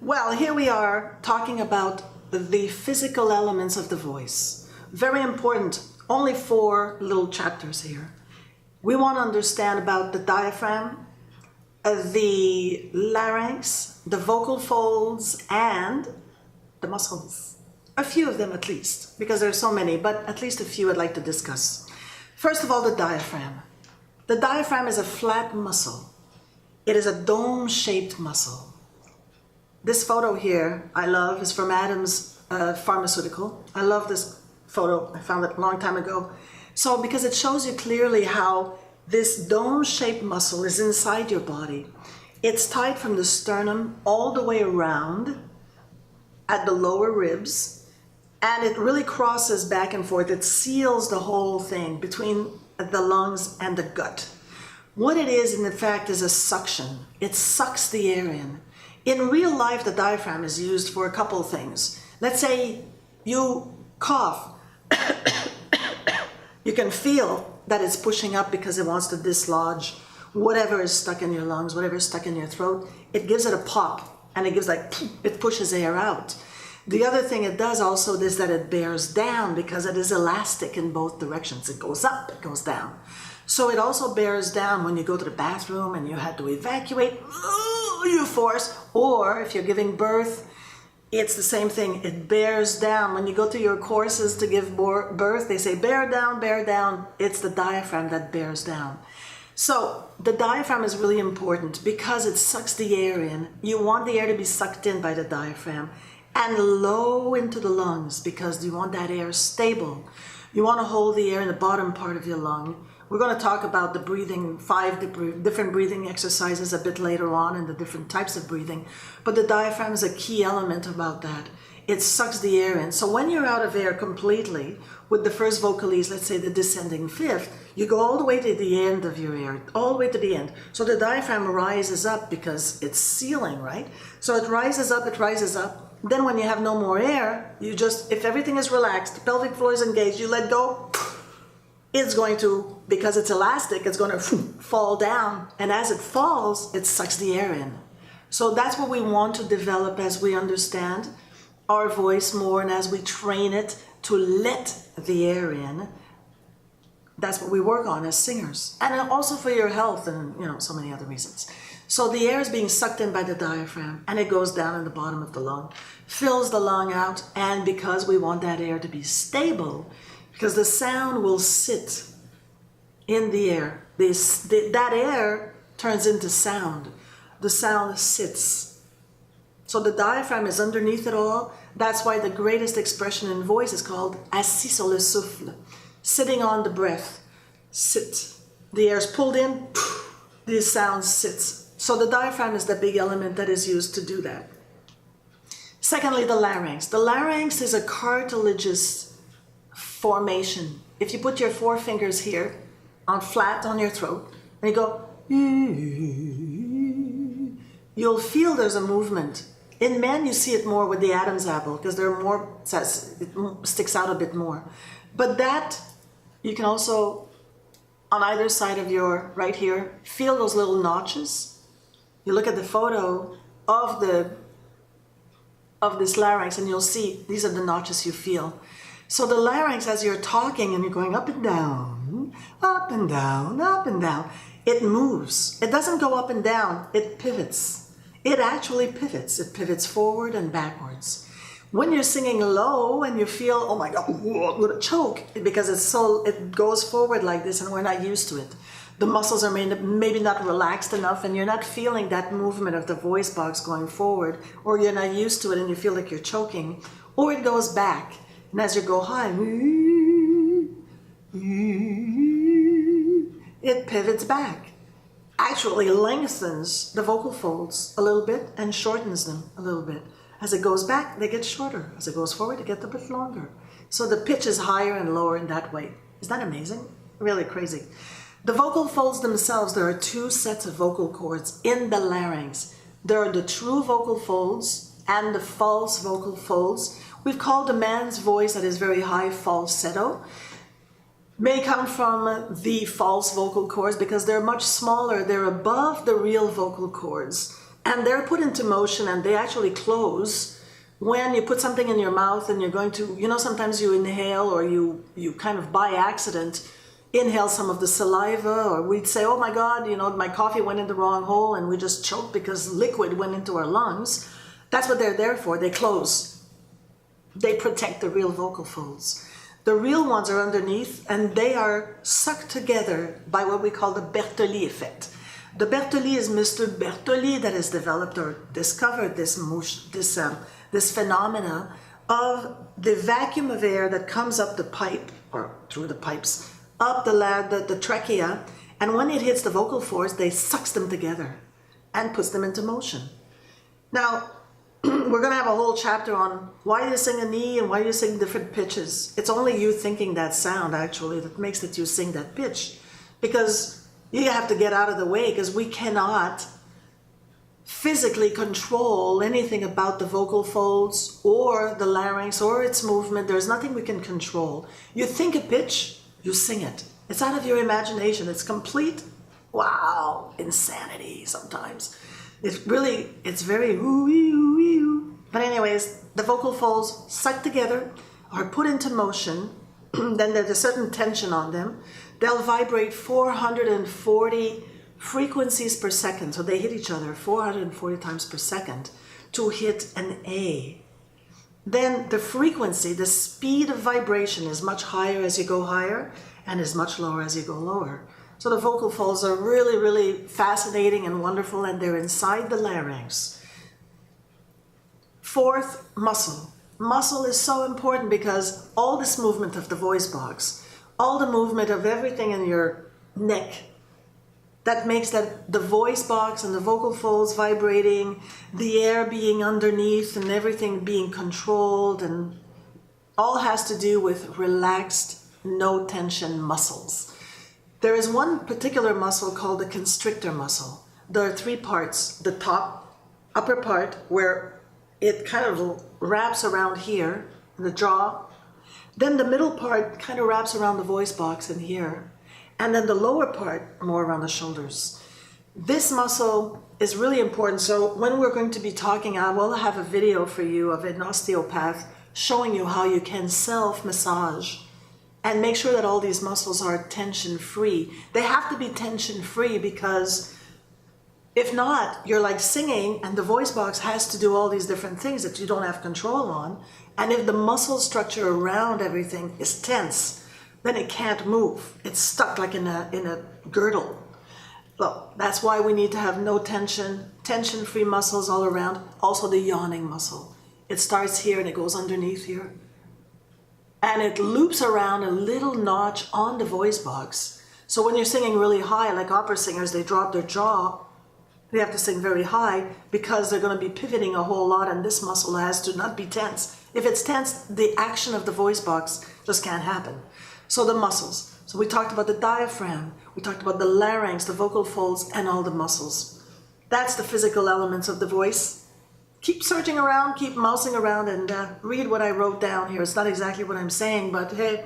Well, here we are talking about the physical elements of the voice. Very important, only 4 little chapters here. We want to understand about the diaphragm, the larynx, the vocal folds, and the muscles. A few of them at least, because there are so many, but at least a few I'd like to discuss. First of all, the diaphragm. The diaphragm is a flat muscle. It is a dome-shaped muscle. This photo here, I love, is from Adam's Pharmaceutical. I love this photo. I found it a long time ago. So, because it shows you clearly how this dome-shaped muscle is inside your body. It's tied from the sternum all the way around at the lower ribs, and it really crosses back and forth. It seals the whole thing between the lungs and the gut. What it is, in fact, is a suction. It sucks the air in. In real life, the diaphragm is used for a couple of things. Let's say you cough. You can feel that it's pushing up because it wants to dislodge whatever is stuck in your lungs, whatever is stuck in your throat. It gives it a pop, and it gives like, it pushes air out. The other thing it does also is that it bears down because it is elastic in both directions. It goes up, it goes down. So it also bears down when you go to the bathroom and you had to evacuate, you force, or if you're giving birth, it's the same thing. It bears down. When you go to your courses to give birth, they say bear down, bear down. It's the diaphragm that bears down. So the diaphragm is really important because it sucks the air in. You want the air to be sucked in by the diaphragm and low into the lungs because you want that air stable. You want to hold the air in the bottom part of your lung. We're going to talk about the breathing, 5 different breathing exercises a bit later on and the different types of breathing. But the diaphragm is a key element about that. It sucks the air in. So when you're out of air completely with the first vocalese, let's say the descending fifth, you go all the way to the end of your air, all the way to the end. So the diaphragm rises up because it's sealing, right? So it rises up, it rises up. Then when you have no more air, you just, if everything is relaxed, the pelvic floor is engaged, you let go, it's going to, because it's elastic, it's going to fall down. And as it falls, it sucks the air in. So that's what we want to develop as we understand our voice more and as we train it to let the air in. That's what we work on as singers. And also for your health and, so many other reasons. So the air is being sucked in by the diaphragm and it goes down in the bottom of the lung, fills the lung out, and because we want that air to be stable, because the sound will sit in the air. That air turns into sound. The sound sits. So the diaphragm is underneath it all. That's why the greatest expression in voice is called assis sur le souffle, sitting on the breath. Sit. The air is pulled in, the sound sits. So the diaphragm is the big element that is used to do that. Secondly, the larynx. The larynx is a cartilaginous formation. If you put your 4 fingers here on flat on your throat and you go, you'll feel there's a movement. In men, you see it more with the Adam's apple because they're more, it sticks out a bit more. But that, you can also, on either side of your, right here, feel those little notches. You look at the photo of this larynx and you'll see these are the notches you feel. So the larynx, as you're talking and you're going up and down, up and down, up and down, it moves. It doesn't go up and down, it pivots. It actually pivots. It pivots forward and backwards. When you're singing low and you feel, oh my God, I'm going to choke, because it goes forward like this and we're not used to it. The muscles are maybe not relaxed enough and you're not feeling that movement of the voice box going forward, or you're not used to it and you feel like you're choking, or it goes back. And as you go high, it pivots back. Actually lengthens the vocal folds a little bit and shortens them a little bit. As it goes back, they get shorter. As it goes forward, they get a bit longer. So the pitch is higher and lower in that way. Isn't that amazing? Really crazy. The vocal folds themselves, there are 2 sets of vocal cords in the larynx. There are the true vocal folds and the false vocal folds. We've called a man's voice that is very high falsetto. May come from the false vocal cords because they're much smaller. They're above the real vocal cords. And they're put into motion and they actually close when you put something in your mouth and you're going to, sometimes you inhale or you kind of by accident inhale some of the saliva, or we'd say, oh my God, my coffee went in the wrong hole, and we just choked because liquid went into our lungs. That's what they're there for. They close. They protect the real vocal folds. The real ones are underneath, and they are sucked together by what we call the Beverly Effect. The Beverly is Mr. Beverly that has developed or discovered this phenomena of the vacuum of air that comes up the pipe, or through the pipes, up the trachea, and when it hits the vocal folds, they sucks them together and puts them into motion. Now, we're going to have a whole chapter on why you sing an E and why you sing different pitches. It's only you thinking that sound, actually, that makes it you sing that pitch. Because you have to get out of the way, because we cannot physically control anything about the vocal folds or the larynx or its movement. There's nothing we can control. You think a pitch, you sing it. It's out of your imagination. It's complete, wow, insanity sometimes. It's very ooh-wee, ooh-wee, ooh. But anyways, the vocal folds sucked together are put into motion. Then there's a certain tension on them. They'll vibrate 440 frequencies per second. So they hit each other 440 times per second to hit an A. Then the frequency, the speed of vibration is much higher as you go higher and is much lower as you go lower. So the vocal folds are really, really fascinating and wonderful, and they're inside the larynx. Fourth, muscle. Muscle is so important because all this movement of the voice box, all the movement of everything in your neck, that makes that the voice box and the vocal folds vibrating, the air being underneath and everything being controlled, and all has to do with relaxed, no tension muscles. There is one particular muscle called the constrictor muscle. There are three parts. The top, upper part, where it kind of wraps around here, the jaw. Then the middle part kind of wraps around the voice box in here. And then the lower part, more around the shoulders. This muscle is really important. So when we're going to be talking, I will have a video for you of an osteopath showing you how you can self-massage and make sure that all these muscles are tension-free. They have to be tension-free, because if not, you're like singing and the voice box has to do all these different things that you don't have control on. And if the muscle structure around everything is tense, then it can't move. It's stuck like in a girdle. Well, that's why we need to have no tension, tension-free muscles all around. Also the yawning muscle. It starts here and it goes underneath here. And it loops around a little notch on the voice box. So when you're singing really high, like opera singers, they drop their jaw. They have to sing very high because they're going to be pivoting a whole lot, and this muscle has to not be tense. If it's tense, the action of the voice box just can't happen. So the muscles. So we talked about the diaphragm, we talked about the larynx, the vocal folds, and all the muscles. That's the physical elements of the voice. Keep searching around, keep mousing around, and read what I wrote down here. It's not exactly what I'm saying, but hey,